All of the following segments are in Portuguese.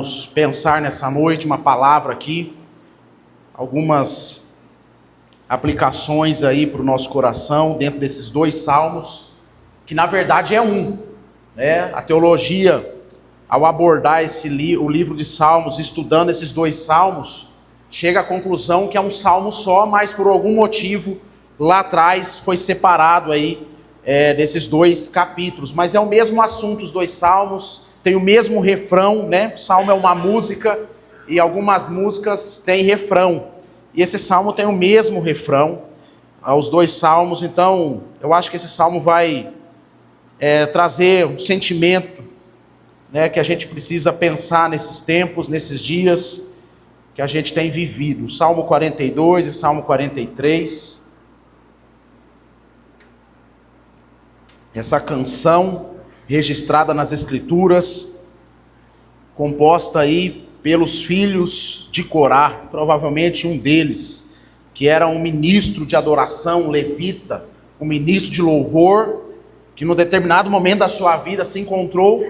Vamos pensar nessa noite uma palavra aqui, algumas aplicações aí para o nosso coração dentro desses dois salmos, que na verdade é um, né? A teologia, ao abordar o livro de Salmos, estudando esses dois salmos, chega à conclusão que é um salmo só, mas por algum motivo lá atrás foi separado aí desses dois capítulos, mas é o mesmo assunto, os dois salmos. Tem o mesmo refrão, né? O salmo é uma música e algumas músicas têm refrão. E esse salmo tem o mesmo refrão, os dois salmos. Então, eu acho que esse salmo vai trazer um sentimento, né, que a gente precisa pensar nesses tempos, nesses dias que a gente tem vivido. Salmo 42 e Salmo 43. Essa canção registrada nas Escrituras, composta aí pelos filhos de Corá, provavelmente um deles, que era um ministro de adoração, um levita, um ministro de louvor, que num determinado momento da sua vida se encontrou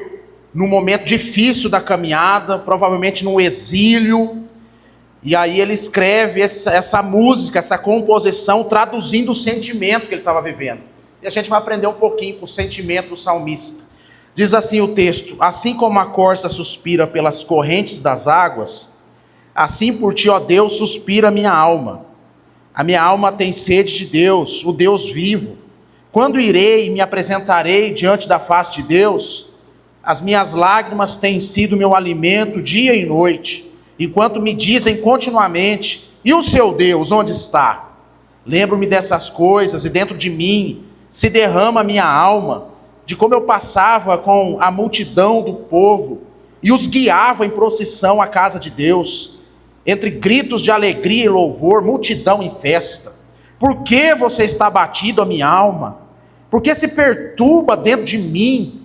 num momento difícil da caminhada, provavelmente no exílio, e aí ele escreve essa música, essa composição, traduzindo o sentimento que ele estava vivendo. E a gente vai aprender um pouquinho com o sentimento do salmista. Diz assim o texto: assim como a corça suspira pelas correntes das águas, assim por ti, ó Deus, suspira a minha alma. A minha alma tem sede de Deus, o Deus vivo. Quando irei e me apresentarei diante da face de Deus? As minhas lágrimas têm sido meu alimento dia e noite, enquanto me dizem continuamente: e o seu Deus, onde está? Lembro-me dessas coisas e dentro de mim se derrama a minha alma, de como eu passava com a multidão do povo e os guiava em procissão à casa de Deus, entre gritos de alegria e louvor, multidão em festa. Por que você está abatido, a minha alma? Por que se perturba dentro de mim?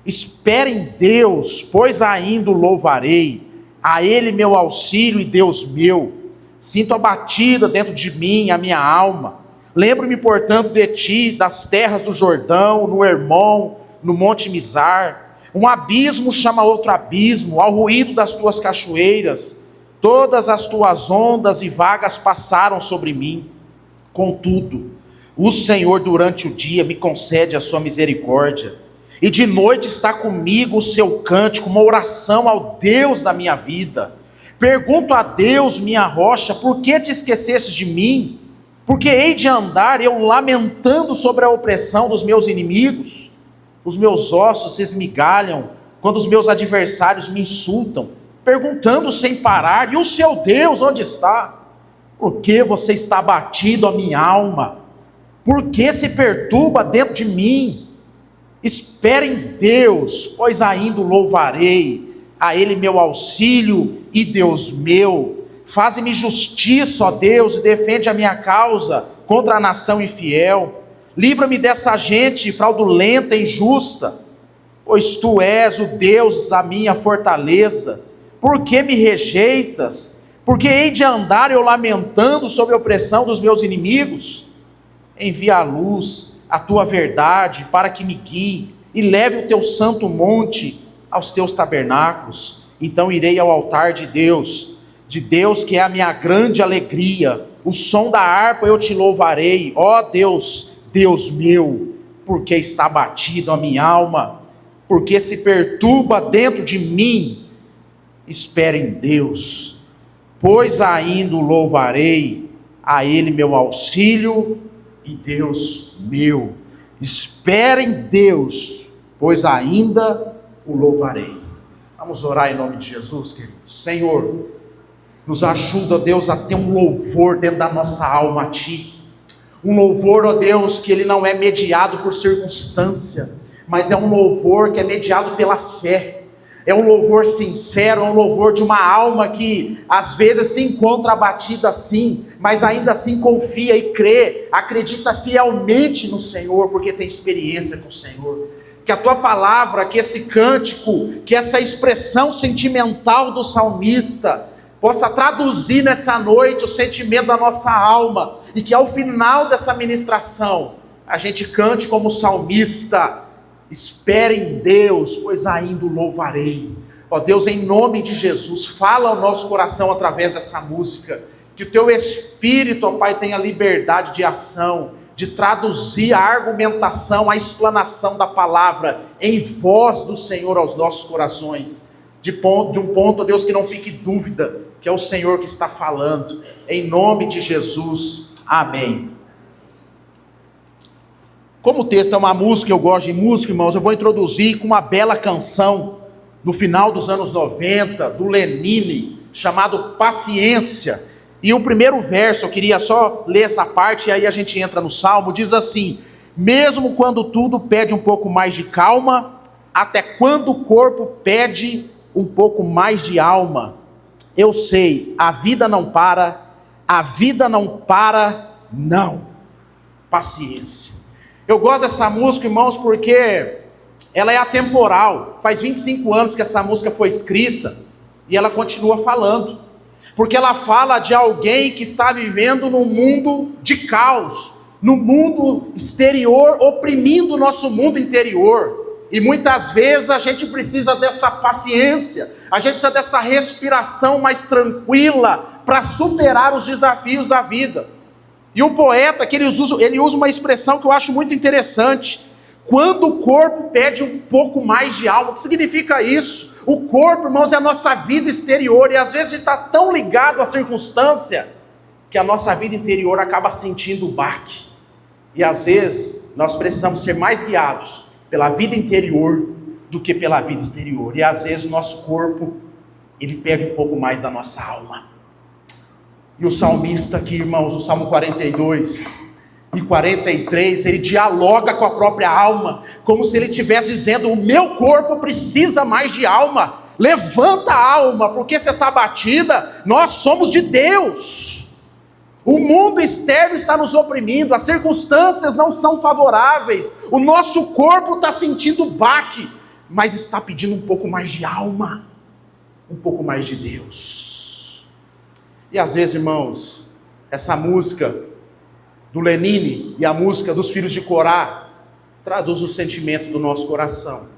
Espere em Deus, pois ainda o louvarei, a Ele meu auxílio e Deus meu. Sinto abatida dentro de mim a minha alma. Lembro-me, portanto, de ti, das terras do Jordão, no Hermon, no Monte Mizar. Um abismo chama outro abismo, ao ruído das tuas cachoeiras. Todas as tuas ondas e vagas passaram sobre mim. Contudo, o Senhor durante o dia me concede a sua misericórdia, e de noite está comigo o seu cântico, uma oração ao Deus da minha vida. Pergunto a Deus, minha rocha, por que te esqueceste de mim? Porque hei de andar eu lamentando sobre a opressão dos meus inimigos? Os meus ossos se esmigalham quando os meus adversários me insultam, perguntando sem parar: e o seu Deus onde está? Por que você está abatido, a minha alma? Por que se perturba dentro de mim? Espere em Deus, pois ainda o louvarei, a Ele meu auxílio e Deus meu. Faze-me justiça, ó Deus, e defende a minha causa contra a nação infiel. Livra-me dessa gente fraudulenta e injusta, pois Tu és o Deus da minha fortaleza. Por que me rejeitas? Por que hei de andar eu lamentando sob a opressão dos meus inimigos? Envia a luz, a Tua verdade, para que me guie, e leve o Teu santo monte aos Teus tabernáculos. Então irei ao altar de Deus que é a minha grande alegria. O som da harpa eu te louvarei, ó Deus, Deus meu. Porque está abatido a minha alma, porque se perturba dentro de mim. Espere em Deus, pois ainda o louvarei, a Ele meu auxílio e Deus meu. Espere em Deus, pois ainda o louvarei. Vamos orar em nome de Jesus, queridos. Senhor, nos ajuda, Deus, a ter um louvor dentro da nossa alma a Ti. Um louvor, ó Deus, que ele não é mediado por circunstância, mas é um louvor que é mediado pela fé. É um louvor sincero, é um louvor de uma alma que às vezes se encontra abatida assim, mas ainda assim confia e crê, acredita fielmente no Senhor, porque tem experiência com o Senhor. Que a Tua palavra, que esse cântico, que essa expressão sentimental do salmista possa traduzir nessa noite o sentimento da nossa alma, e que ao final dessa ministração a gente cante como salmista: espere em Deus, pois ainda o louvarei, Ó Deus, em nome de Jesus, fala ao nosso coração através dessa música, que o teu Espírito, ó Pai, tenha liberdade de ação, de traduzir a argumentação, a explanação da palavra em voz do Senhor aos nossos corações, de um ponto, ó Deus, que não fique dúvida, que é o Senhor que está falando, em nome de Jesus, amém. Como o texto é uma música, eu gosto de música, irmãos, eu vou introduzir com uma bela canção, no final dos anos 90, do Lenine, chamado Paciência. E o primeiro verso, eu queria só ler essa parte, e aí a gente entra no Salmo, diz assim: mesmo quando tudo pede um pouco mais de calma, até quando o corpo pede um pouco mais de alma, eu sei, a vida não para, não. Paciência. Eu gosto dessa música, irmãos, porque ela é atemporal. Faz 25 anos que essa música foi escrita e ela continua falando. Porque ela fala de alguém que está vivendo num mundo de caos, no mundo exterior, oprimindo o nosso mundo interior. E muitas vezes a gente precisa dessa paciência, a gente precisa dessa respiração mais tranquila para superar os desafios da vida. E o poeta, que ele usa uma expressão que eu acho muito interessante: quando o corpo pede um pouco mais de alma. O que significa isso? O corpo, irmãos, é a nossa vida exterior, e às vezes a gente está tão ligado à circunstância, que a nossa vida interior acaba sentindo o baque. E às vezes nós precisamos ser mais guiados pela vida interior do que pela vida exterior. E às vezes o nosso corpo, ele perde um pouco mais da nossa alma. E o salmista aqui, irmãos, o Salmo 42 e 43, ele dialoga com a própria alma, como se ele estivesse dizendo: o meu corpo precisa mais de alma, levanta a alma, porque você está abatida, nós somos de Deus, o mundo externo está nos oprimindo, as circunstâncias não são favoráveis, o nosso corpo está sentindo baque, mas está pedindo um pouco mais de alma, um pouco mais de Deus. E às vezes, irmãos, essa música do Lenine e a música dos Filhos de Corá traduz o sentimento do nosso coração,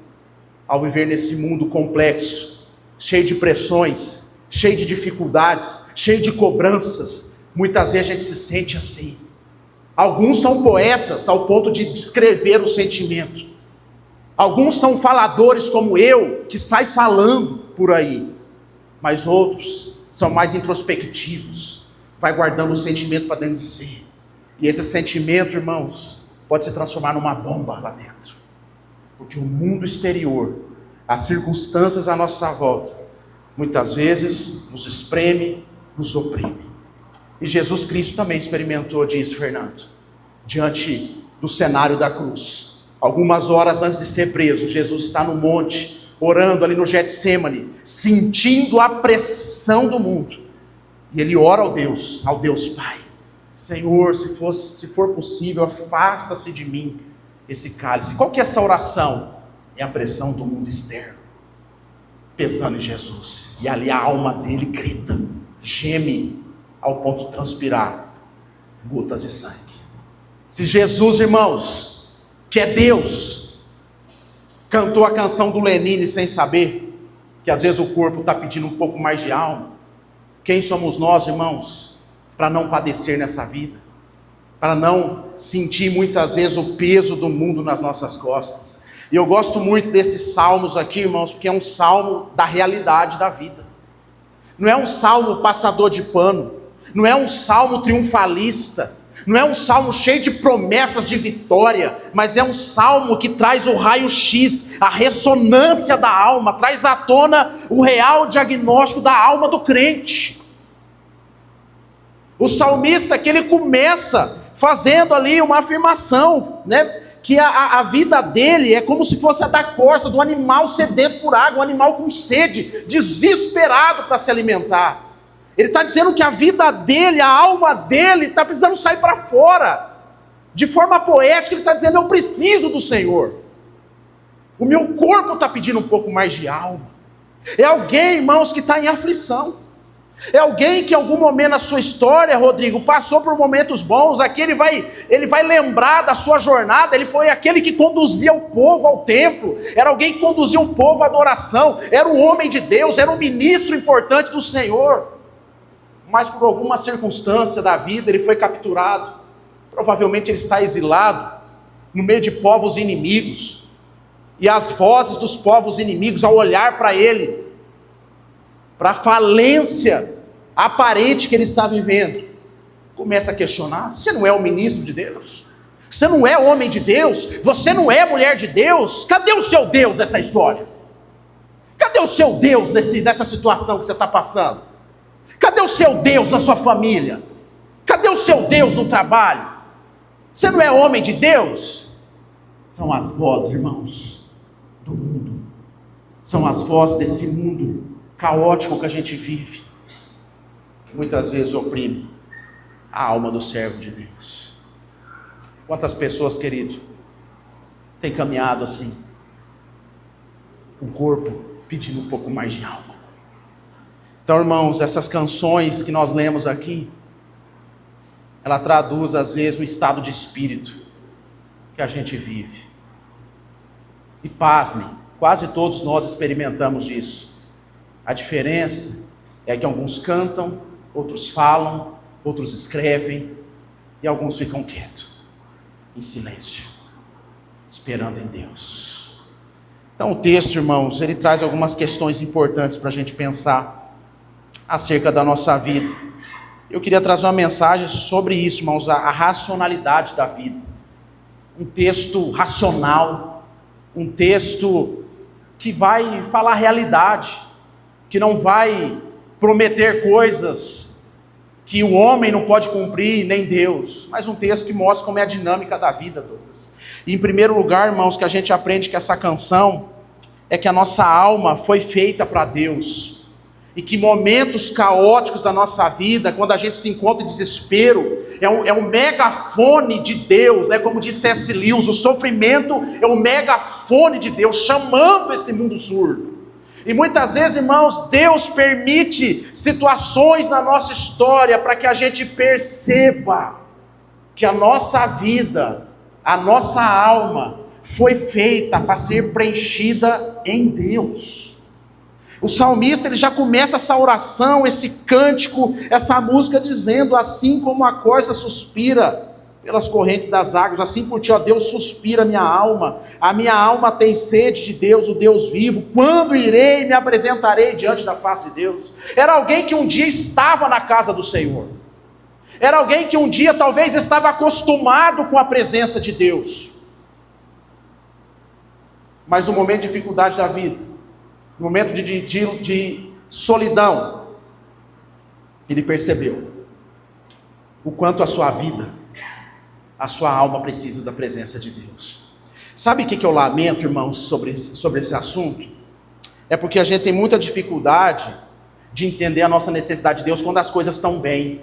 ao viver nesse mundo complexo, cheio de pressões, cheio de dificuldades, cheio de cobranças. Muitas vezes a gente se sente assim. Alguns são poetas ao ponto de descrever o sentimento, alguns são faladores como eu, que sai falando por aí, mas outros são mais introspectivos, vai guardando o sentimento para dentro de si. E esse sentimento, irmãos, pode se transformar numa bomba lá dentro. Porque o mundo exterior, as circunstâncias à nossa volta, muitas vezes nos espreme, nos oprime. E Jesus Cristo também experimentou disso, Fernando, diante do cenário da cruz. Algumas horas antes de ser preso, Jesus está no monte, orando ali no Getsêmani, sentindo a pressão do mundo. E ele ora ao Deus Pai: Senhor, se for possível, afasta-se de mim esse cálice. Qual que é essa oração? É a pressão do mundo externo pesando em Jesus. E ali a alma dele grita, geme, ao ponto de transpirar gotas de sangue. Se Jesus, irmãos, que é Deus, cantou a canção do Lenine sem saber que às vezes o corpo está pedindo um pouco mais de alma, quem somos nós, irmãos, para não padecer nessa vida, para não sentir muitas vezes o peso do mundo nas nossas costas? E eu gosto muito desses salmos aqui, irmãos, porque é um salmo da realidade da vida. Não é um salmo passador de pano, não é um salmo triunfalista, não é um salmo cheio de promessas de vitória, mas é um salmo que traz o raio-x, a ressonância da alma, traz à tona o real diagnóstico da alma do crente. O salmista, que ele começa fazendo ali uma afirmação, né? Que a vida dele é como se fosse a da corça, do animal sedento por água, um animal com sede, desesperado para se alimentar. Ele está dizendo que a vida dele, a alma dele, está precisando sair para fora. De forma poética, ele está dizendo: eu preciso do Senhor. O meu corpo está pedindo um pouco mais de alma. É alguém, irmãos, que está em aflição. É alguém que em algum momento na sua história, Rodrigo, passou por momentos bons. Aqui ele vai lembrar da sua jornada. Ele foi aquele que conduzia o povo ao templo, era alguém que conduzia o povo à adoração, era um homem de Deus, era um ministro importante do Senhor. Mas por alguma circunstância da vida ele foi capturado. Provavelmente ele está exilado no meio de povos inimigos, e as vozes dos povos inimigos, ao olhar para ele, para a falência aparente que ele está vivendo, começa a questionar: você não é o ministro de Deus? Você não é homem de Deus? Você não é mulher de Deus? Cadê o seu Deus nessa história? Cadê o seu Deus nessa situação que você está passando? Cadê o seu Deus na sua família? Cadê o seu Deus no trabalho? Você não é homem de Deus? São as vozes, irmãos, do mundo. São as vozes desse mundo caótico que a gente vive, que muitas vezes oprime a alma do servo de Deus. Quantas pessoas, querido, têm caminhado assim, o corpo pedindo um pouco mais de alma. Então, irmãos, essas canções que nós lemos aqui, ela traduz às vezes o estado de espírito que a gente vive. E pasmem, quase todos nós experimentamos isso. A diferença é que alguns cantam, outros falam, outros escrevem, e alguns ficam quietos, em silêncio, esperando em Deus. Então o texto, irmãos, ele traz algumas questões importantes para a gente pensar acerca da nossa vida. Eu queria trazer uma mensagem sobre isso, irmãos, a racionalidade da vida. Um texto racional, um texto que vai falar a realidade, que não vai prometer coisas que o homem não pode cumprir, nem Deus, mas um texto que mostra como é a dinâmica da vida, Douglas. E em primeiro lugar, irmãos, que a gente aprende com essa canção, é que a nossa alma foi feita para Deus, e que momentos caóticos da nossa vida, quando a gente se encontra em desespero, é um megafone de Deus, né? Como disse C.S. Lewis, o sofrimento é um megafone de Deus, chamando esse mundo surdo. E muitas vezes, irmãos, Deus permite situações na nossa história para que a gente perceba que a nossa vida, a nossa alma foi feita para ser preenchida em Deus. O salmista, ele já começa essa oração, esse cântico, essa música dizendo: assim como a corça suspira pelas correntes das águas, assim por ti, ó Deus, suspira a minha alma tem sede de Deus, o Deus vivo. Quando irei e me apresentarei diante da face de Deus? Era alguém que um dia estava na casa do Senhor, era alguém que um dia talvez estava acostumado com a presença de Deus, mas no momento de dificuldade da vida, no momento de solidão, ele percebeu o quanto a sua vida, a sua alma precisa da presença de Deus. Sabe o que eu lamento, irmãos, sobre esse assunto? É porque a gente tem muita dificuldade de entender a nossa necessidade de Deus quando as coisas estão bem.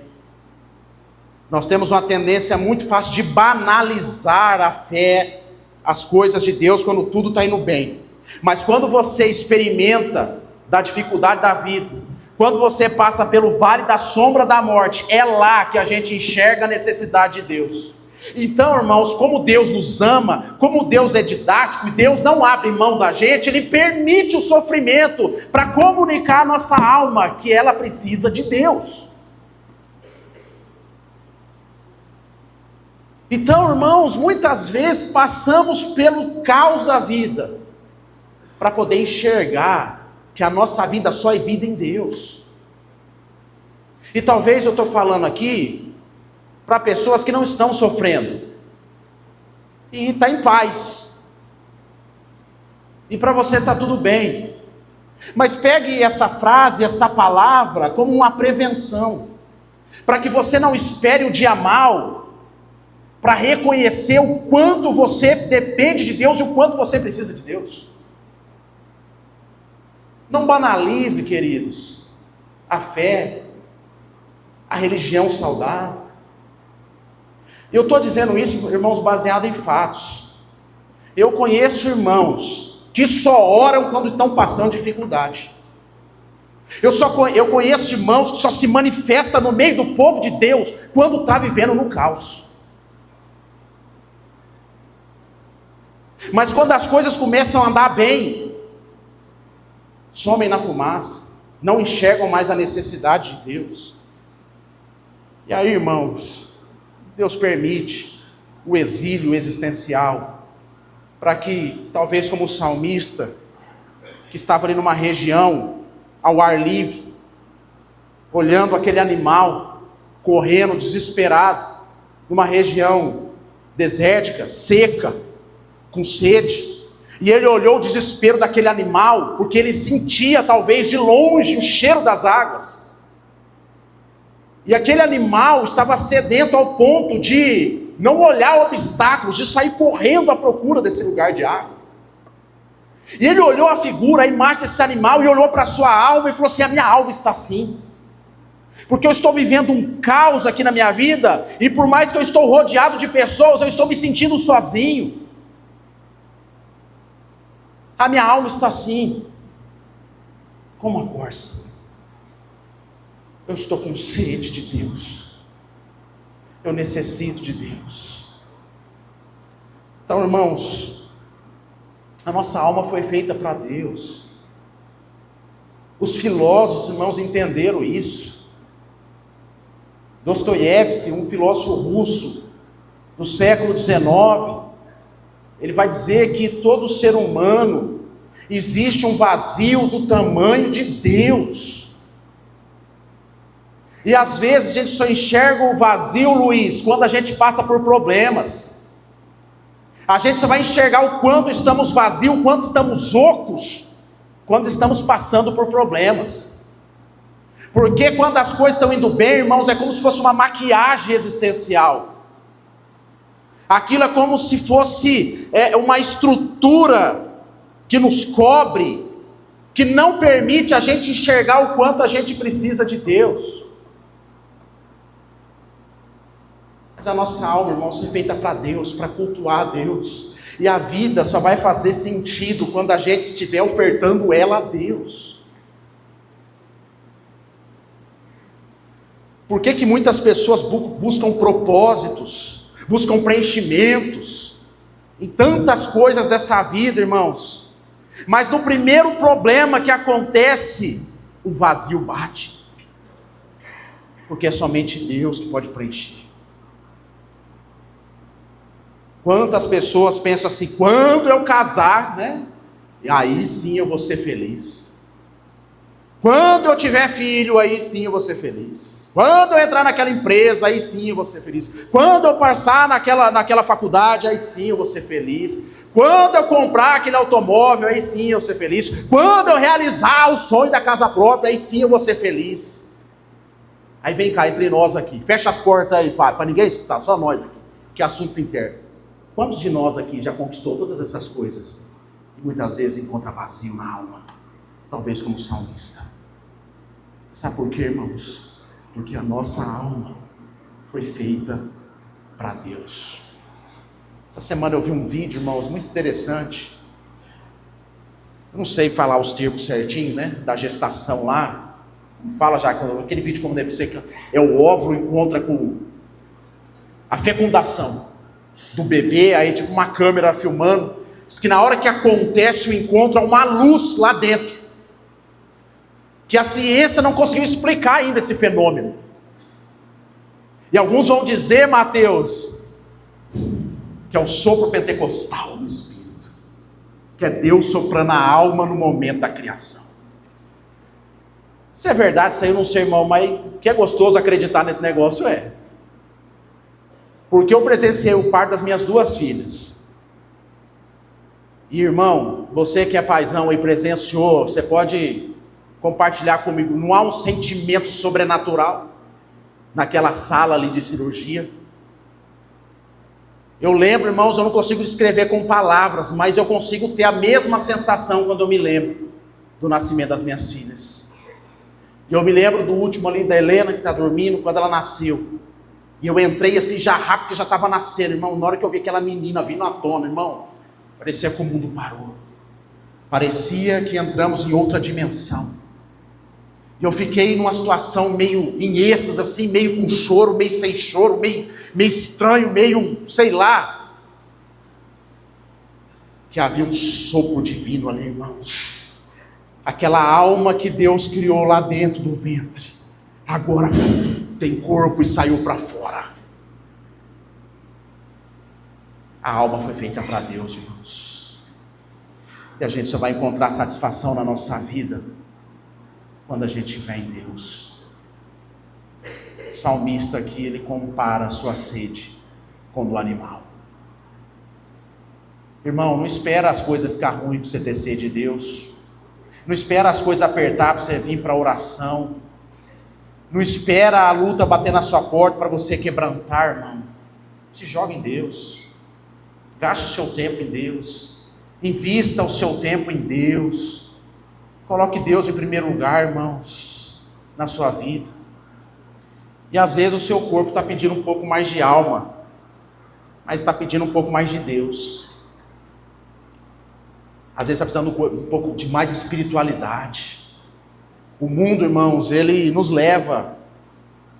Nós temos uma tendência muito fácil de banalizar a fé, as coisas de Deus, quando tudo está indo bem. Mas quando você experimenta da dificuldade da vida, quando você passa pelo vale da sombra da morte, é lá que a gente enxerga a necessidade de Deus. Então, irmãos, como Deus nos ama, como Deus é didático, e Deus não abre mão da gente, Ele permite o sofrimento para comunicar à nossa alma que ela precisa de Deus. Então, irmãos, muitas vezes passamos pelo caos da vida para poder enxergar que a nossa vida só é vida em Deus. E talvez eu estou falando aqui para pessoas que não estão sofrendo e está em paz, e para você está tudo bem, mas pegue essa frase, essa palavra como uma prevenção, para que você não espere o dia mal, para reconhecer o quanto você depende de Deus e o quanto você precisa de Deus. Não banalize, queridos, a fé, a religião saudável. Eu estou dizendo isso, irmãos, baseado em fatos. Eu conheço irmãos que só oram quando estão passando dificuldade. Eu conheço irmãos que só se manifesta no meio do povo de Deus quando está vivendo no caos. Mas quando as coisas começam a andar bem, somem na fumaça, não enxergam mais a necessidade de Deus. E aí, irmãos, Deus permite o exílio existencial, para que, talvez como o salmista, que estava ali numa região ao ar livre, olhando aquele animal, correndo, desesperado, numa região desértica, seca, com sede, e ele olhou o desespero daquele animal, porque ele sentia talvez de longe o cheiro das águas, e aquele animal estava sedento ao ponto de não olhar obstáculos, de sair correndo à procura desse lugar de água. E ele olhou a figura, a imagem desse animal, e olhou para a sua alma e falou assim: a minha alma está assim, porque eu estou vivendo um caos aqui na minha vida, e por mais que eu estou rodeado de pessoas, eu estou me sentindo sozinho. A minha alma está assim, como a corça. Eu estou com sede de Deus, eu necessito de Deus. Então, irmãos, a nossa alma foi feita para Deus. Os filósofos, irmãos, entenderam isso. Dostoiévski, um filósofo russo do século XIX, ele vai dizer que todo ser humano existe um vazio do tamanho de Deus. E às vezes a gente só enxerga o vazio, Luiz, quando a gente passa por problemas. A gente só vai enxergar o quanto estamos vazios, o quanto estamos ocos, quando estamos passando por problemas. Porque quando as coisas estão indo bem, irmãos, é como se fosse uma maquiagem existencial. Aquilo é como se fosse uma estrutura que nos cobre, que não permite a gente enxergar o quanto a gente precisa de Deus. Mas a nossa alma, irmãos, foi feita para Deus, para cultuar a Deus. E a vida só vai fazer sentido quando a gente estiver ofertando ela a Deus. Por que muitas pessoas buscam propósitos, buscam preenchimentos em tantas coisas dessa vida, irmãos? Mas no primeiro problema que acontece, o vazio bate. Porque é somente Deus que pode preencher. Quantas pessoas pensam assim: quando eu casar, né? Aí sim eu vou ser feliz. Quando eu tiver filho, aí sim eu vou ser feliz. Quando eu entrar naquela empresa, aí sim eu vou ser feliz. Quando eu passar naquela faculdade, aí sim eu vou ser feliz. Quando eu comprar aquele automóvel, aí sim eu vou ser feliz. Quando eu realizar o sonho da casa própria, aí sim eu vou ser feliz. Aí vem cá entre nós aqui, fecha as portas aí, Fábio, para ninguém escutar, só nós aqui, que é assunto interno. Quantos de nós aqui já conquistou todas essas coisas e muitas vezes encontra vazio na alma? Talvez como salmista. Sabe por quê, irmãos? Porque a nossa alma foi feita para Deus. Essa semana eu vi um vídeo, irmãos, muito interessante. Eu não sei falar os termos certinho, né? Da gestação lá. Fala já, aquele vídeo como deve ser, que é o óvulo encontra com a fecundação do bebê, aí tipo uma câmera filmando. Diz que na hora que acontece o encontro, há uma luz lá dentro, que a ciência não conseguiu explicar ainda esse fenômeno. E alguns vão dizer, Mateus, que é o sopro pentecostal do Espírito, que é Deus soprando a alma no momento da criação. Se é verdade, isso aí eu não sei, irmão, mas que é gostoso acreditar nesse negócio, é. Porque eu presenciei o parto das minhas duas filhas. E irmão, você que é paizão e presenciou, você pode compartilhar comigo, não há um sentimento sobrenatural naquela sala ali de cirurgia? Eu lembro, irmãos, eu não consigo descrever com palavras, mas eu consigo ter a mesma sensação quando eu me lembro do nascimento das minhas filhas. E eu me lembro do último ali, da Helena, que está dormindo, quando ela nasceu. E eu entrei assim já rápido, porque já estava nascendo, irmão. Na hora que eu vi aquela menina vindo à tona, irmão, parecia que o mundo parou. Parecia que entramos em outra dimensão. E eu fiquei numa situação meio em êxtase, assim, meio com choro, meio sem choro, meio estranho, meio, sei lá. Que havia um sopro divino ali, irmãos. Aquela alma que Deus criou lá dentro do ventre, agora tem corpo e saiu para fora. A alma foi feita para Deus, irmãos. E a gente só vai encontrar satisfação na nossa vida quando a gente estiver em Deus. O salmista aqui, ele compara a sua sede com a do animal. Irmão, não espera as coisas ficar ruins para você ter sede de Deus. Não espera as coisas apertar para você vir para a oração. Não espera a luta bater na sua porta para você quebrantar, irmão. Se joga em Deus. Gaste o seu tempo em Deus. Invista o seu tempo em Deus. Coloque Deus em primeiro lugar, irmãos, na sua vida. E às vezes o seu corpo está pedindo um pouco mais de alma, mas está pedindo um pouco mais de Deus. Às vezes está precisando um pouco de mais espiritualidade. O mundo, irmãos, ele nos leva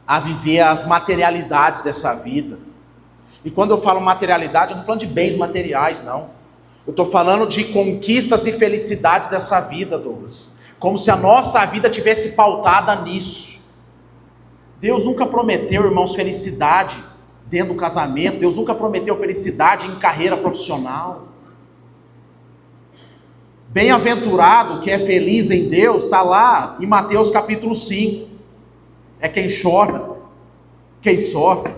a viver as materialidades dessa vida. E quando eu falo materialidade, eu não estou falando de bens materiais, não. Eu estou falando de conquistas e felicidades dessa vida, Douglas. Como se a nossa vida tivesse pautada nisso. Deus nunca prometeu, irmãos, felicidade dentro do casamento. Deus nunca prometeu felicidade em carreira profissional. Bem-aventurado que é feliz em Deus, está lá em Mateus capítulo 5. É quem chora, quem sofre,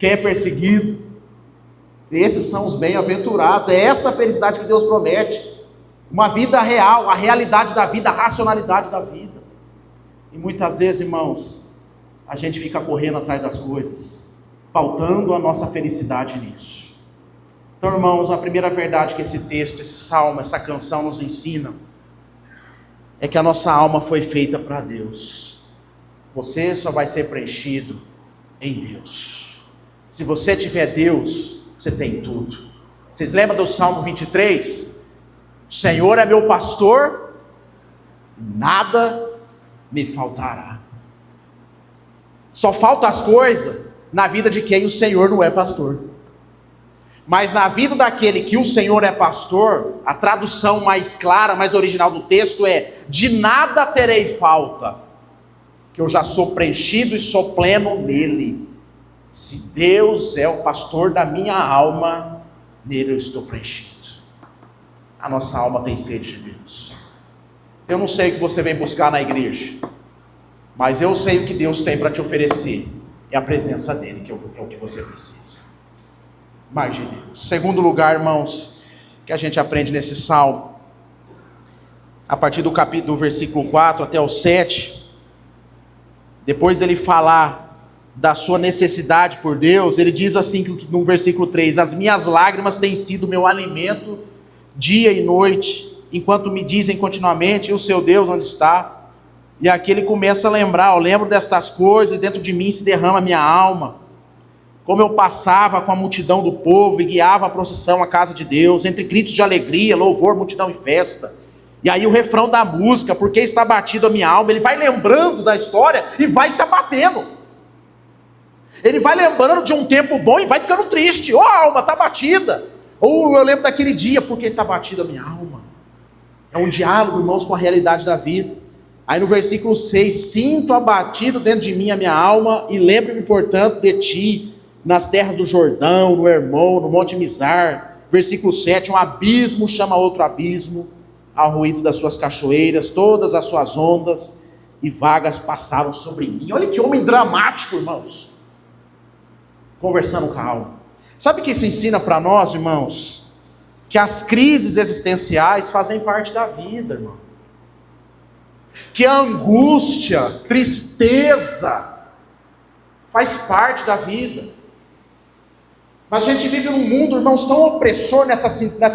quem é perseguido. Esses são os bem-aventurados. É essa felicidade que Deus promete. Uma vida real, a realidade da vida, a racionalidade da vida. E muitas vezes, irmãos, a gente fica correndo atrás das coisas, pautando a nossa felicidade nisso. Então, irmãos, a primeira verdade que esse texto, esse salmo, essa canção nos ensina é que a nossa alma foi feita para Deus. Você só vai ser preenchido em Deus. Se você tiver Deus, você tem tudo. Vocês lembram do Salmo 23? O Senhor é meu pastor, nada me faltará. Só faltam as coisas na vida de quem o Senhor não é pastor. Mas na vida daquele que o Senhor é pastor, a tradução mais clara, mais original do texto é: de nada terei falta, que eu já sou preenchido e sou pleno nele. Se Deus é o pastor da minha alma, nele eu estou preenchido. A nossa alma tem sede de Deus. Eu não sei o que você vem buscar na igreja, mas eu sei o que Deus tem para te oferecer. É a presença dele, que é o que você precisa. Mais de Deus. Segundo lugar, irmãos, que a gente aprende nesse salmo, a partir do capítulo, do versículo 4 até o 7, depois dele falar da sua necessidade por Deus, ele diz assim no versículo 3: as minhas lágrimas têm sido meu alimento dia e noite, enquanto me dizem continuamente: e o seu Deus onde está? E aqui ele começa a lembrar: eu lembro destas coisas, dentro de mim se derrama a minha alma. Como eu passava com a multidão do povo e guiava a procissão à casa de Deus, entre gritos de alegria, louvor, multidão e festa. E aí o refrão da música: porque está batido a minha alma. Ele vai lembrando da história e vai se abatendo. Ele vai lembrando de um tempo bom e vai ficando triste. Oh, a alma está batida. Ou eu lembro daquele dia: porque está batida a minha alma. É um diálogo, irmãos, com a realidade da vida. Aí no versículo 6: sinto abatido dentro de mim a minha alma, e lembro-me, portanto, de ti, nas terras do Jordão, no Hermon, no Monte Mizar. Versículo 7: um abismo chama outro abismo, ao ruído das suas cachoeiras, todas as suas ondas e vagas passaram sobre mim. Olha que homem dramático, irmãos, conversando com a alma. Sabe o que isso ensina para nós, irmãos? Que as crises existenciais fazem parte da vida, irmão. Que a angústia, tristeza, faz parte da vida. Mas a gente vive num mundo, irmãos, tão opressor nessa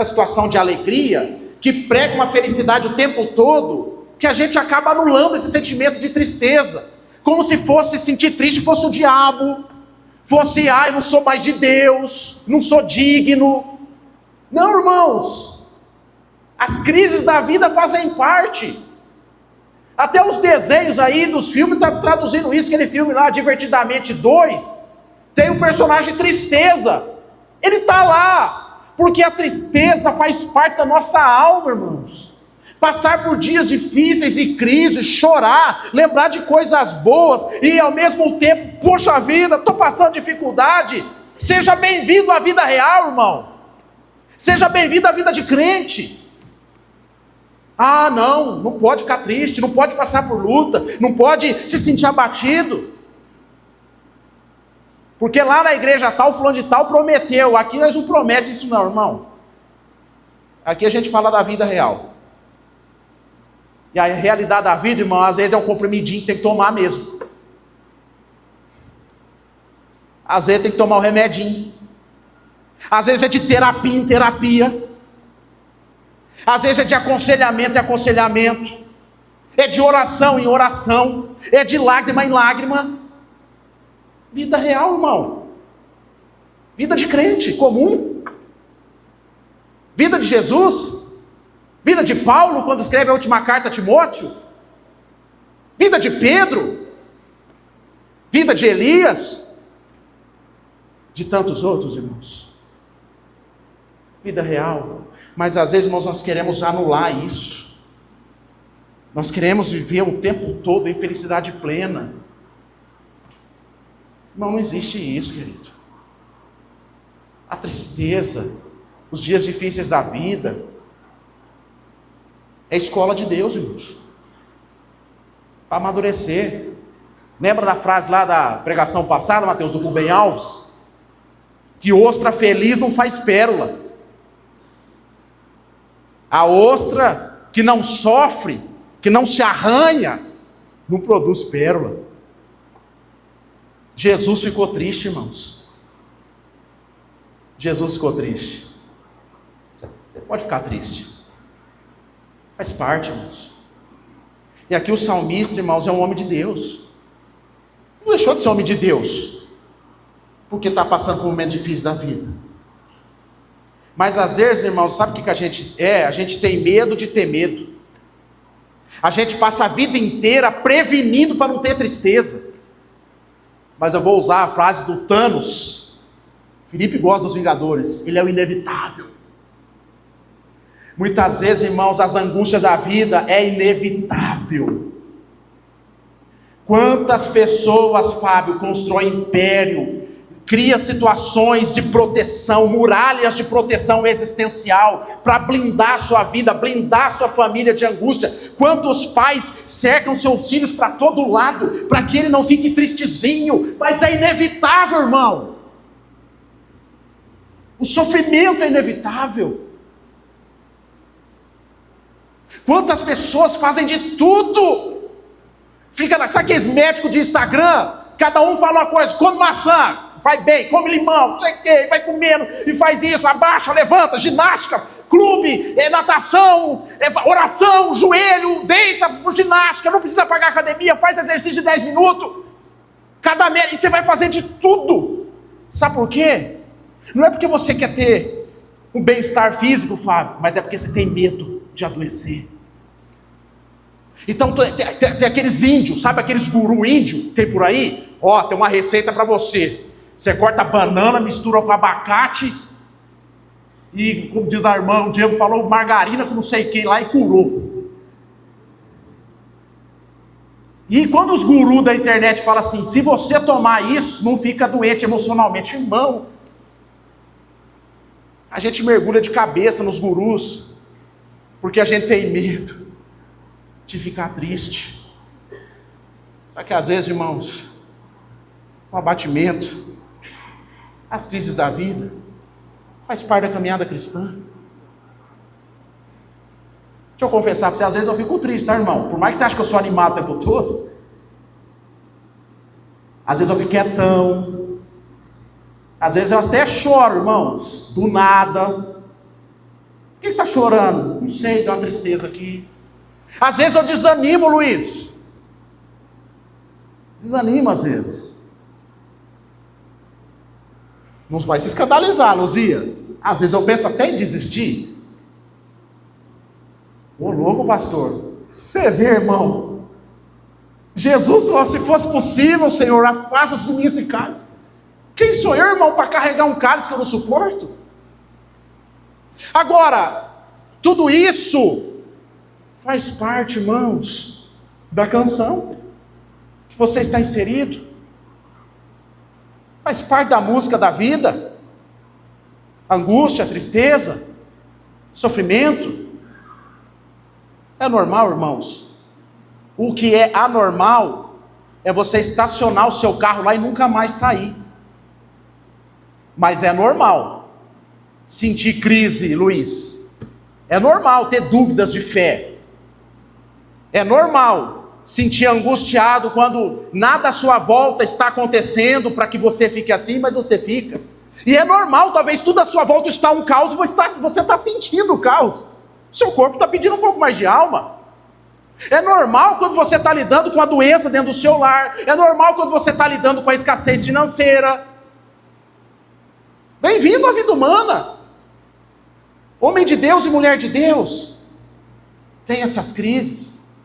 situação de alegria, que prega uma felicidade o tempo todo, que a gente acaba anulando esse sentimento de tristeza, como se fosse sentir triste, fosse o diabo, fosse: eu não sou mais de Deus, não sou digno. Não, irmãos, as crises da vida fazem parte. Até os desenhos aí dos filmes estão traduzindo isso. Aquele filme lá, Divertidamente 2, tem o personagem Tristeza. Ele está lá, porque a tristeza faz parte da nossa alma, irmãos. Passar por dias difíceis e crises, chorar, lembrar de coisas boas e ao mesmo tempo, poxa vida, estou passando dificuldade. Seja bem-vindo à vida real, irmão. Seja bem-vindo à vida de crente. Ah, não pode ficar triste, não pode passar por luta, não pode se sentir abatido. Porque lá na igreja tal, fulano de tal prometeu. Aqui nós não promete isso não, irmão. Aqui a gente fala da vida real. E a realidade da vida, irmão, às vezes é um comprimidinho que tem que tomar mesmo. Às vezes tem que tomar um remedinho. Às vezes é de terapia em terapia. Às vezes é de aconselhamento em aconselhamento. É de oração em oração. É de lágrima em lágrima. Vida real, irmão. Vida de crente comum. Vida de Jesus. Vida de Paulo, quando escreve a última carta a Timóteo. Vida de Pedro. Vida de Elias. De tantos outros, irmãos. Vida real. Mas às vezes, irmãos, nós queremos anular isso. Nós queremos viver o tempo todo em felicidade plena. Irmão, não existe isso, querido. A tristeza, os dias difíceis da vida, é a escola de Deus, irmãos. Para amadurecer. Lembra da frase lá da pregação passada, Mateus, do Rubem Alves? Que ostra feliz não faz pérola. A ostra que não sofre, que não se arranha, não produz pérola. Jesus ficou triste, irmãos. Jesus ficou triste. Você pode ficar triste. Faz parte, irmãos. E aqui o salmista, irmãos, é um homem de Deus. Não deixou de ser homem de Deus, porque está passando por um momento difícil da vida. Mas às vezes, irmãos, sabe o que a gente é? A gente tem medo de ter medo. A gente passa a vida inteira prevenindo para não ter tristeza. Mas eu vou usar a frase do Thanos. Felipe gosta dos Vingadores. Ele é o inevitável. Muitas vezes, irmãos, as angústias da vida é inevitável. Quantas pessoas, Fábio, constroem império, cria situações de proteção, muralhas de proteção existencial, para blindar sua vida, blindar sua família de angústia. Quantos pais cercam seus filhos para todo lado, para que ele não fique tristezinho, mas é inevitável, irmão. O sofrimento é inevitável. Quantas pessoas fazem de tudo, fica lá, sabe aqueles médicos de Instagram, cada um fala uma coisa, come maçã, vai bem, come limão, não sei o que, vai comendo, e faz isso, abaixa, levanta, ginástica, clube, natação, oração, joelho, deita, ginástica, não precisa pagar academia, faz exercício de 10 minutos, e você vai fazer de tudo. Sabe por quê? Não é porque você quer ter um bem-estar físico, Fábio, mas é porque você tem medo de adoecer. Então tem aqueles índios, sabe aqueles guru índio que tem por aí? Ó, tem uma receita para você. Você corta banana, mistura com abacate e, como diz a irmã, o Diego falou, margarina com não sei quem lá e curou. E quando os gurus da internet falam assim, se você tomar isso, não fica doente emocionalmente. Irmão, a gente mergulha de cabeça nos gurus, porque a gente tem medo de ficar triste. Só que às vezes, irmãos, o abatimento, as crises da vida, faz parte da caminhada cristã. Deixa eu confessar para você, às vezes eu fico triste, tá, irmão? Por mais que você ache que eu sou animado o tempo todo, às vezes eu fico quietão, às vezes eu até choro, irmãos, do nada. Por que está chorando? Não sei, deu uma tristeza aqui. Às vezes eu desanimo, Luiz. Desanimo às vezes. Não vai se escandalizar, Luzia. Às vezes eu penso até em desistir. Ô louco, pastor. Você vê, irmão, Jesus falou: se fosse possível, Senhor, afasta-se de mim esse cálice. Quem sou eu, irmão, para carregar um cálice que eu não suporto? Agora, tudo isso faz parte, irmãos, da canção que você está inserido. Faz parte da música da vida. Angústia, tristeza, sofrimento. É normal, irmãos. O que é anormal é você estacionar o seu carro lá e nunca mais sair. Mas é normal sentir crise, Luiz. É normal ter dúvidas de fé. É normal sentir angustiado quando nada à sua volta está acontecendo para que você fique assim, mas você fica. E é normal, talvez tudo à sua volta está um caos, você está sentindo o caos. Seu corpo está pedindo um pouco mais de alma. É normal quando você está lidando com a doença dentro do seu lar. É normal quando você está lidando com a escassez financeira. Bem-vindo à vida humana. Homem de Deus e mulher de Deus tem essas crises,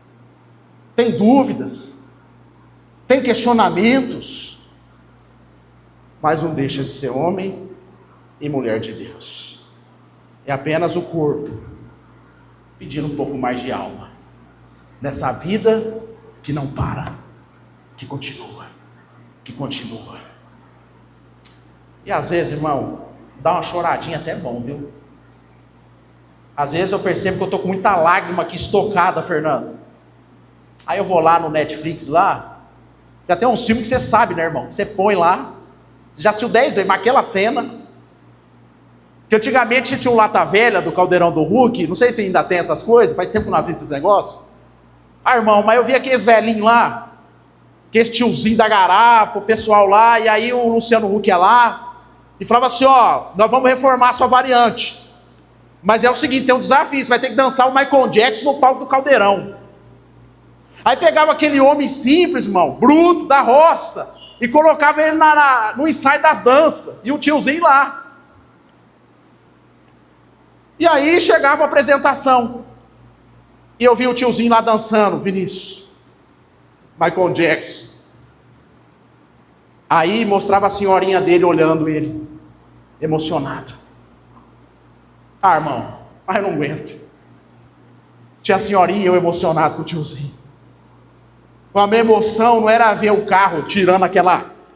tem dúvidas, tem questionamentos, mas não deixa de ser homem e mulher de Deus. É apenas o corpo pedindo um pouco mais de alma nessa vida que não para, que continua. E às vezes, irmão, dá uma choradinha até bom, viu? Às vezes eu percebo que eu estou com muita lágrima aqui estocada, Fernando. Aí eu vou lá no Netflix lá, já tem uns filmes que você sabe, né, irmão? Você põe lá, você já assistiu 10 vezes, mas aquela cena, que antigamente tinha um Lata Velha do Caldeirão do Hulk, não sei se ainda tem essas coisas, faz tempo que nós vimos esses negócios. Ah, irmão, mas eu vi aqueles velhinhos lá, aqueles tiozinho da garapa, o pessoal lá, e aí o Luciano Huck ia lá, e falava assim: ó, nós vamos reformar a sua variante. Mas é o seguinte, tem um desafio, você vai ter que dançar o Michael Jackson no palco do Caldeirão. Aí pegava aquele homem simples, irmão, bruto, da roça, e colocava ele no ensaio das danças, e o tiozinho lá. E aí chegava a apresentação, e eu vi o tiozinho lá dançando, Vinícius, Michael Jackson. Aí mostrava a senhorinha dele olhando ele, emocionado. Ah, irmão, mas eu não aguento. Tinha a senhorinha e eu emocionado com o tiozinho. A minha emoção não era ver o carro tirando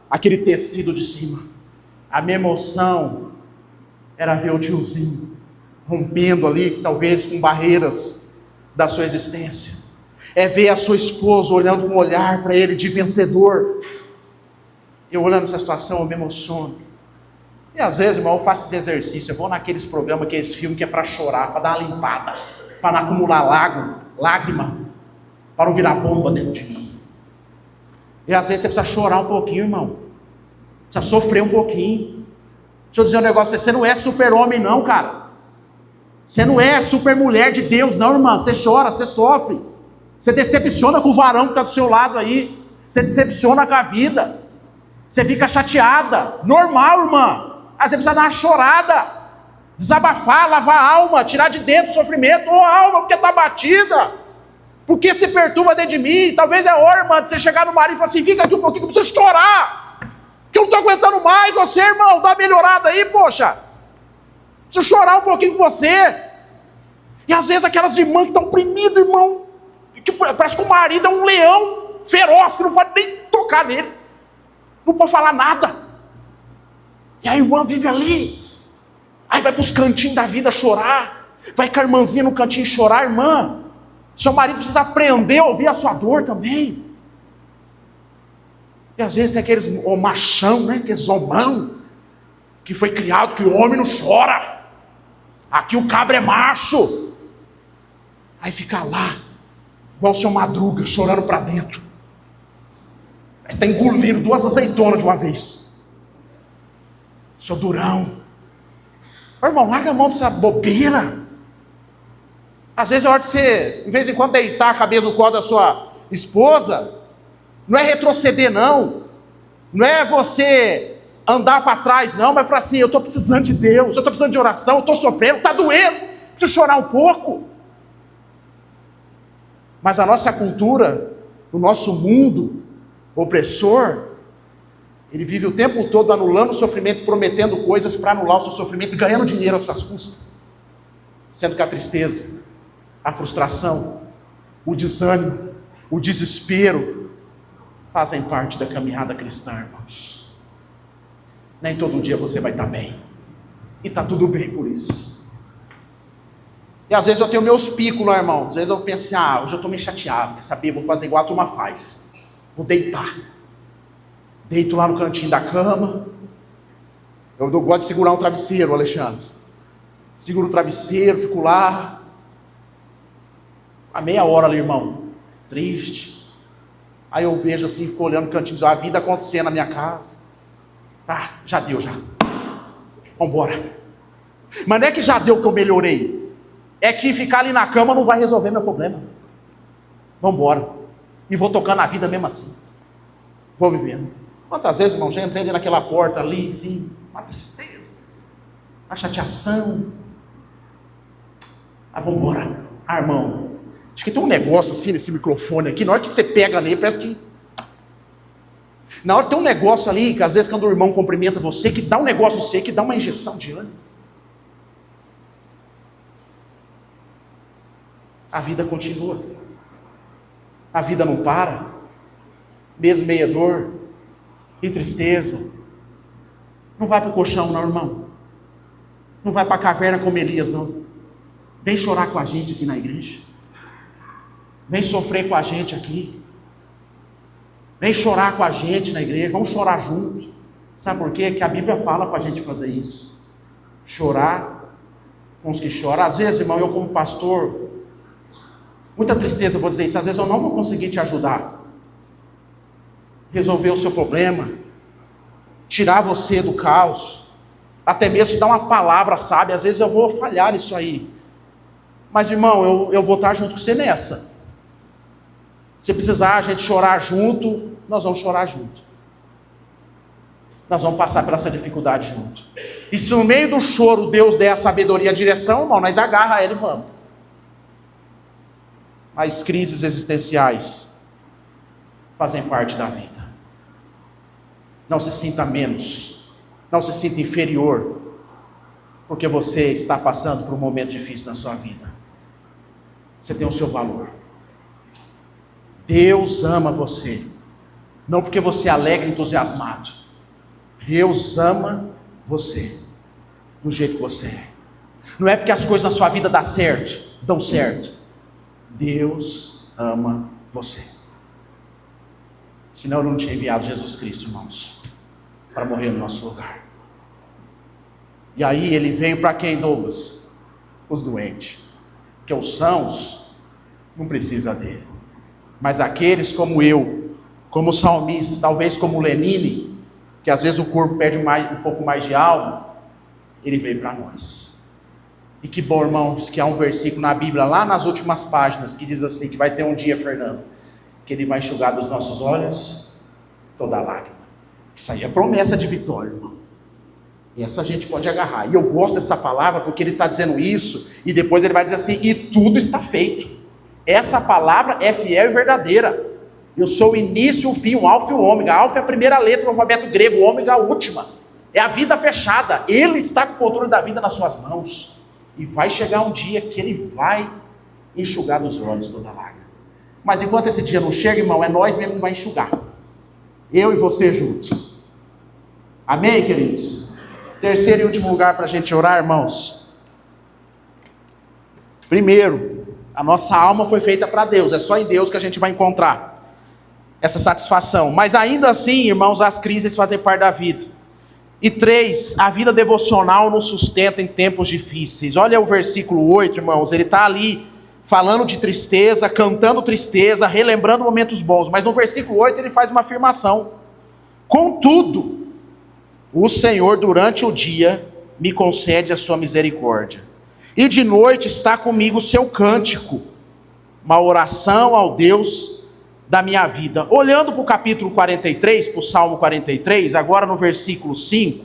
aquele tecido de cima. A minha emoção era ver o tiozinho rompendo ali, talvez com barreiras da sua existência. É ver a sua esposa olhando com um olhar para ele de vencedor. Eu olhando essa situação, eu me emociono. E às vezes, irmão, eu faço esse exercício, eu vou naqueles programas, aqueles filmes que é para chorar, para dar uma limpada, para não acumular lágrima, para não virar bomba dentro de mim. E às vezes você precisa chorar um pouquinho, irmão. Precisa sofrer um pouquinho. Deixa eu dizer um negócio, você não é super-homem não, cara. Você não é super-mulher de Deus não, irmã. Você chora, você sofre. Você decepciona com o varão que está do seu lado aí. Você decepciona com a vida. Você fica chateada. Normal, irmã. Às vezes precisa dar uma chorada, desabafar, lavar a alma, tirar de dentro o sofrimento. Ô alma, porque está batida, porque se perturba dentro de mim. Talvez é hora, irmã, de você chegar no marido e falar assim: fica aqui um pouquinho que eu preciso chorar, que eu não estou aguentando mais. Você, irmão, dá uma melhorada aí, poxa, preciso chorar um pouquinho com você. E às vezes aquelas irmãs que estão oprimidas, irmão, que parece que o marido é um leão feroz, que não pode nem tocar nele, não pode falar nada. E a irmã vive ali, aí vai para os cantinhos da vida chorar, vai com a irmãzinha no cantinho chorar. Irmã, seu marido precisa aprender a ouvir a sua dor também. E às vezes tem aqueles machão, né? Aqueles homão, que foi criado que o homem não chora, aqui o cabra é macho. Aí fica lá, igual o seu Madruga, chorando para dentro, mas está engolindo 2 azeitonas de uma vez. Seu durão. Ô, irmão, larga a mão dessa bobeira. Às vezes é hora de você, de vez em quando, deitar a cabeça no colo da sua esposa. Não é retroceder, não. Não é você andar para trás, não. Mas falar assim: eu estou precisando de Deus, eu estou precisando de oração, eu estou sofrendo, está doendo, preciso chorar um pouco. Mas a nossa cultura no nosso mundo opressor, ele vive o tempo todo anulando o sofrimento, prometendo coisas para anular o seu sofrimento e ganhando dinheiro às suas custas. Sendo que a tristeza, a frustração, o desânimo, o desespero fazem parte da caminhada cristã, irmãos. Nem todo dia você vai estar bem. E está tudo bem por isso. E às vezes eu tenho meus picos lá, irmão. Às vezes eu penso assim, hoje eu estou meio chateado. Quer saber? Vou fazer igual a turma faz. Vou deitar. Deito lá no cantinho da cama. Eu gosto de segurar um travesseiro, Alexandre. Seguro o travesseiro, fico lá. A meia hora ali, irmão. Triste. Aí eu vejo assim, fico olhando no cantinho, a vida acontecendo na minha casa. Já deu, já. Vambora. Mas não é que já deu que eu melhorei. É que ficar ali na cama não vai resolver meu problema. Vambora. E vou tocando a vida mesmo assim. Vou vivendo. Quantas vezes, irmão, já entrei ali naquela porta ali, assim, uma tristeza, uma chateação. Vambora. Irmão, acho que tem um negócio assim nesse microfone aqui, na hora que você pega nele, parece que... Na hora que tem um negócio ali, que às vezes quando o irmão cumprimenta você, que dá um negócio em você, que dá uma injeção de ânimo. A vida continua. A vida não para. Mesmo meia dor e tristeza. Não vai para o colchão não, irmão. Não vai para a caverna como Elias, não. Vem chorar com a gente aqui na igreja. Vem sofrer com a gente aqui. Vem chorar com a gente na igreja. Vamos chorar junto. Sabe por quê? Que a Bíblia fala para a gente fazer isso. Chorar com os que choram. Às vezes, irmão, eu como pastor, muita tristeza, vou dizer isso. Às vezes eu não vou conseguir te ajudar. Resolver o seu problema. Tirar você do caos. Até mesmo te dar uma palavra sábia. Às vezes eu vou falhar nisso aí. Mas, irmão, eu vou estar junto com você nessa. Se precisar a gente chorar junto, nós vamos chorar junto. Nós vamos passar por essa dificuldade junto. E se no meio do choro Deus der a sabedoria e a direção, irmão, nós agarra Ele e vamos. As crises existenciais fazem parte da vida. Não se sinta menos. Não se sinta inferior. Porque você está passando por um momento difícil na sua vida. Você tem o seu valor. Deus ama você. Não porque você é alegre e entusiasmado. Deus ama você. Do jeito que você é. Não é porque as coisas na sua vida dão certo. Deus ama você. Senão eu não tinha enviado Jesus Cristo, irmãos, para morrer no nosso lugar. E aí ele veio para quem, Douglas? Os doentes. Porque os sãos não precisam dele. Mas aqueles como eu, como o salmista, talvez como o Lenine, que às vezes o corpo perde um pouco mais de alma, ele veio para nós. E que bom, irmãos, que há um versículo na Bíblia, lá nas últimas páginas, que diz assim, que vai ter um dia, Fernando, que ele vai enxugar dos nossos olhos toda lágrima. Isso aí é promessa de vitória, irmão. E essa a gente pode agarrar. E eu gosto dessa palavra porque ele está dizendo isso, e depois ele vai dizer assim, e tudo está feito. Essa palavra é fiel e verdadeira. Eu sou o início, o fim, o alfa e o ômega. Alfa é a primeira letra do alfabeto grego, o ômega é a última. É a vida fechada. Ele está com o controle da vida nas suas mãos. E vai chegar um dia que ele vai enxugar dos olhos toda a lágrima. Mas enquanto esse dia não chega, irmão, é nós mesmo que vai enxugar. Eu e você juntos. Amém, queridos? Terceiro e último lugar para a gente orar, irmãos. Primeiro, a nossa alma foi feita para Deus. É só em Deus que a gente vai encontrar essa satisfação. Mas ainda assim, irmãos, as crises fazem parte da vida. E 3, a vida devocional nos sustenta em tempos difíceis. Olha o versículo 8, irmãos. Ele está ali falando de tristeza, cantando tristeza, relembrando momentos bons. Mas no versículo 8 ele faz uma afirmação. Contudo, o Senhor durante o dia me concede a sua misericórdia. E de noite está comigo o seu cântico, uma oração ao Deus da minha vida. Olhando para o capítulo 43, para o Salmo 43, agora no versículo 5,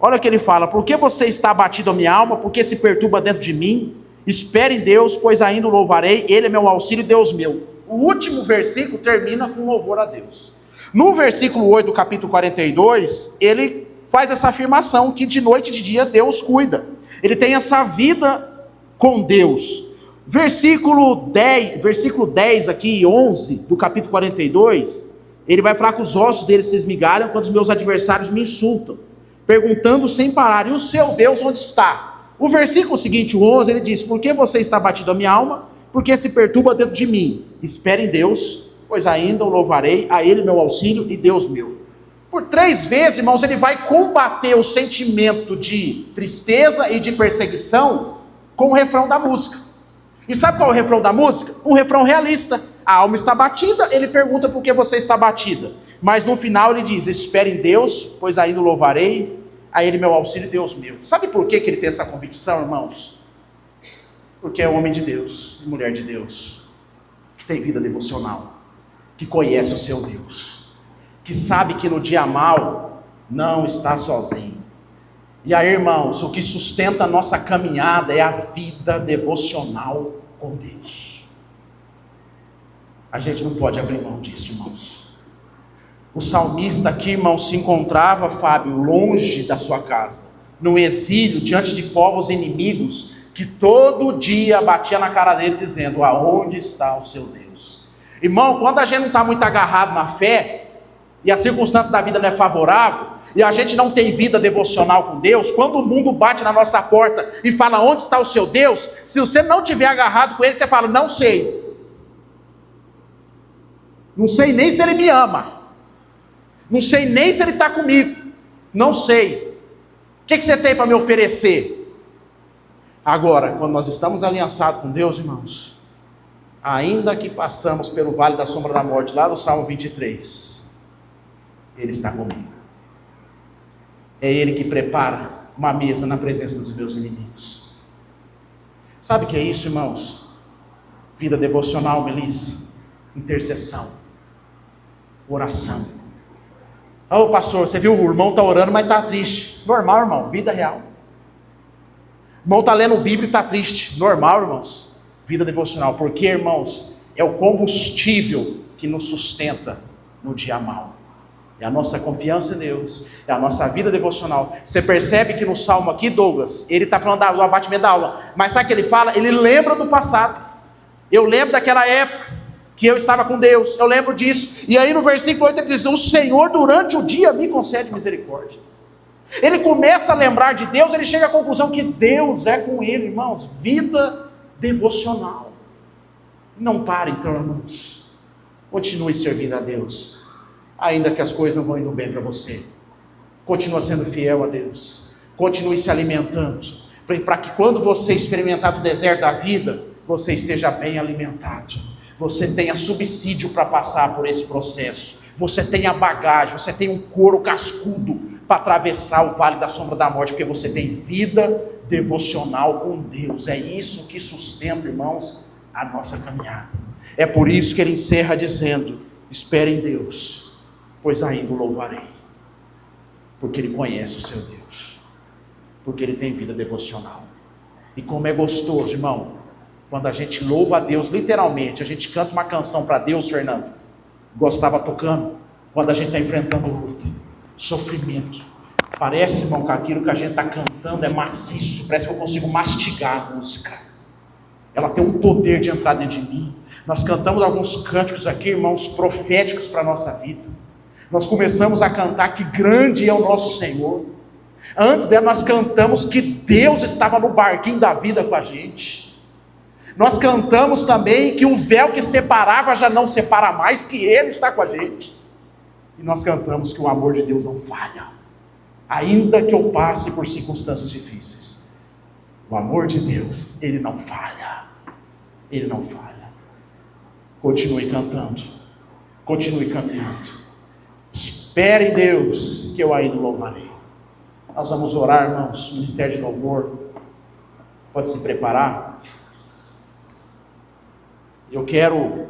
olha o que ele fala: por que você está abatido a minha alma? Por que se perturba dentro de mim? Espere em Deus, pois ainda o louvarei, Ele é meu auxílio, Deus meu. O último versículo termina com louvor a Deus. No versículo 8 do capítulo 42, ele faz essa afirmação que de noite e de dia Deus cuida. Ele tem essa vida com Deus. Versículo 10 aqui, 11 do capítulo 42, ele vai falar que os ossos dele se esmigalham quando os meus adversários me insultam, perguntando sem parar: e o seu Deus onde está? O versículo seguinte, o 11, ele diz: por que você está abatido a minha alma? Porque se perturba dentro de mim. Espere em Deus, pois ainda o louvarei, a Ele meu auxílio e Deus meu. Por 3 vezes, irmãos, ele vai combater o sentimento de tristeza e de perseguição com o refrão da música. E sabe qual é o refrão da música? Um refrão realista. A alma está batida, ele pergunta por que você está batida. Mas no final ele diz: espere em Deus, pois ainda o louvarei, a Ele meu auxílio e Deus meu. Sabe por que ele tem essa convicção, irmãos? Porque é homem de Deus, mulher de Deus, que tem vida devocional, que conhece o seu Deus, que sabe que no dia mau não está sozinho. E aí, irmãos, o que sustenta a nossa caminhada é a vida devocional com Deus. A gente não pode abrir mão disso, irmãos. O salmista aqui, irmãos, se encontrava, Fábio, longe da sua casa, no exílio, diante de povos inimigos, que todo dia batia na cara dele dizendo: aonde está o seu Deus? Irmão, quando a gente não está muito agarrado na fé, e a circunstância da vida não é favorável, e a gente não tem vida devocional com Deus, quando o mundo bate na nossa porta e fala: onde está o seu Deus? Se você não tiver agarrado com ele, você fala: não sei. Não sei nem se ele me ama. Não sei nem se ele está comigo. Não sei. O que você tem para me oferecer? Agora, quando nós estamos aliançados com Deus, irmãos, ainda que passamos pelo vale da sombra da morte, lá do Salmo 23, Ele está comigo. É Ele que prepara uma mesa na presença dos meus inimigos. Sabe o que é isso, irmãos? Vida devocional, Melissa, intercessão, oração. Ô pastor, você viu, o irmão está orando, mas está triste. Normal, irmão, vida real. O irmão está lendo Bíblia e está triste. Normal, irmãos. Vida devocional. Porque, irmãos, é o combustível que nos sustenta no dia mau. É a nossa confiança em Deus. É a nossa vida devocional. Você percebe que no salmo aqui, Douglas, ele está falando do abatimento da alma. Mas sabe o que ele fala? Ele lembra do passado. Eu lembro daquela época que eu estava com Deus. Eu lembro disso. E aí no versículo 8 ele diz: o Senhor durante o dia me concede misericórdia. Ele começa a lembrar de Deus, ele chega à conclusão que Deus é com ele, irmãos. Vida devocional. Não pare então, irmãos. Continue servindo a Deus, ainda que as coisas não vão indo bem para você. Continua sendo fiel a Deus. Continue se alimentando, para que quando você experimentar o deserto da vida, você esteja bem alimentado. Você tenha subsídio para passar por esse processo. Você tenha bagagem, você tenha um couro cascudo para atravessar o vale da sombra da morte, porque você tem vida devocional com Deus. É isso que sustenta, irmãos, a nossa caminhada. É por isso que ele encerra dizendo: espere em Deus, pois ainda o louvarei. Porque ele conhece o seu Deus, porque ele tem vida devocional. E como é gostoso, irmão, quando a gente louva a Deus, literalmente, a gente canta uma canção para Deus, Fernando, gostava tocando, quando a gente está enfrentando luta, sofrimento. Parece, irmão, que aquilo que a gente está cantando é maciço, parece que eu consigo mastigar a música. Ela tem um poder de entrar dentro de mim. Nós cantamos alguns cânticos aqui, irmãos, proféticos para a nossa vida. Nós começamos a cantar que grande é o nosso Senhor. Antes dela nós cantamos que Deus estava no barquinho da vida com a gente. Nós cantamos também que o véu que separava já não separa mais, que Ele está com a gente. E nós cantamos que o amor de Deus não falha, ainda que eu passe por circunstâncias difíceis. O amor de Deus, Ele não falha. Ele não falha. Continue cantando, continue caminhando. Espere em Deus, que eu ainda louvarei. Nós vamos orar, irmãos. Ministério de louvor pode se preparar. Eu quero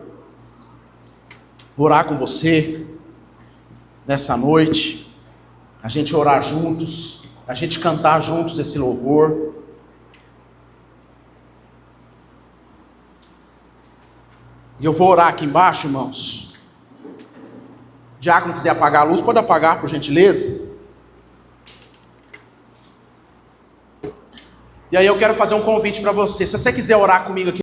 orar com você nessa noite, a gente orar juntos, a gente cantar juntos esse louvor. E eu vou orar aqui embaixo, irmãos. O diácono quiser apagar a luz, pode apagar, por gentileza. E aí eu quero fazer um convite para você. Se você quiser orar comigo aqui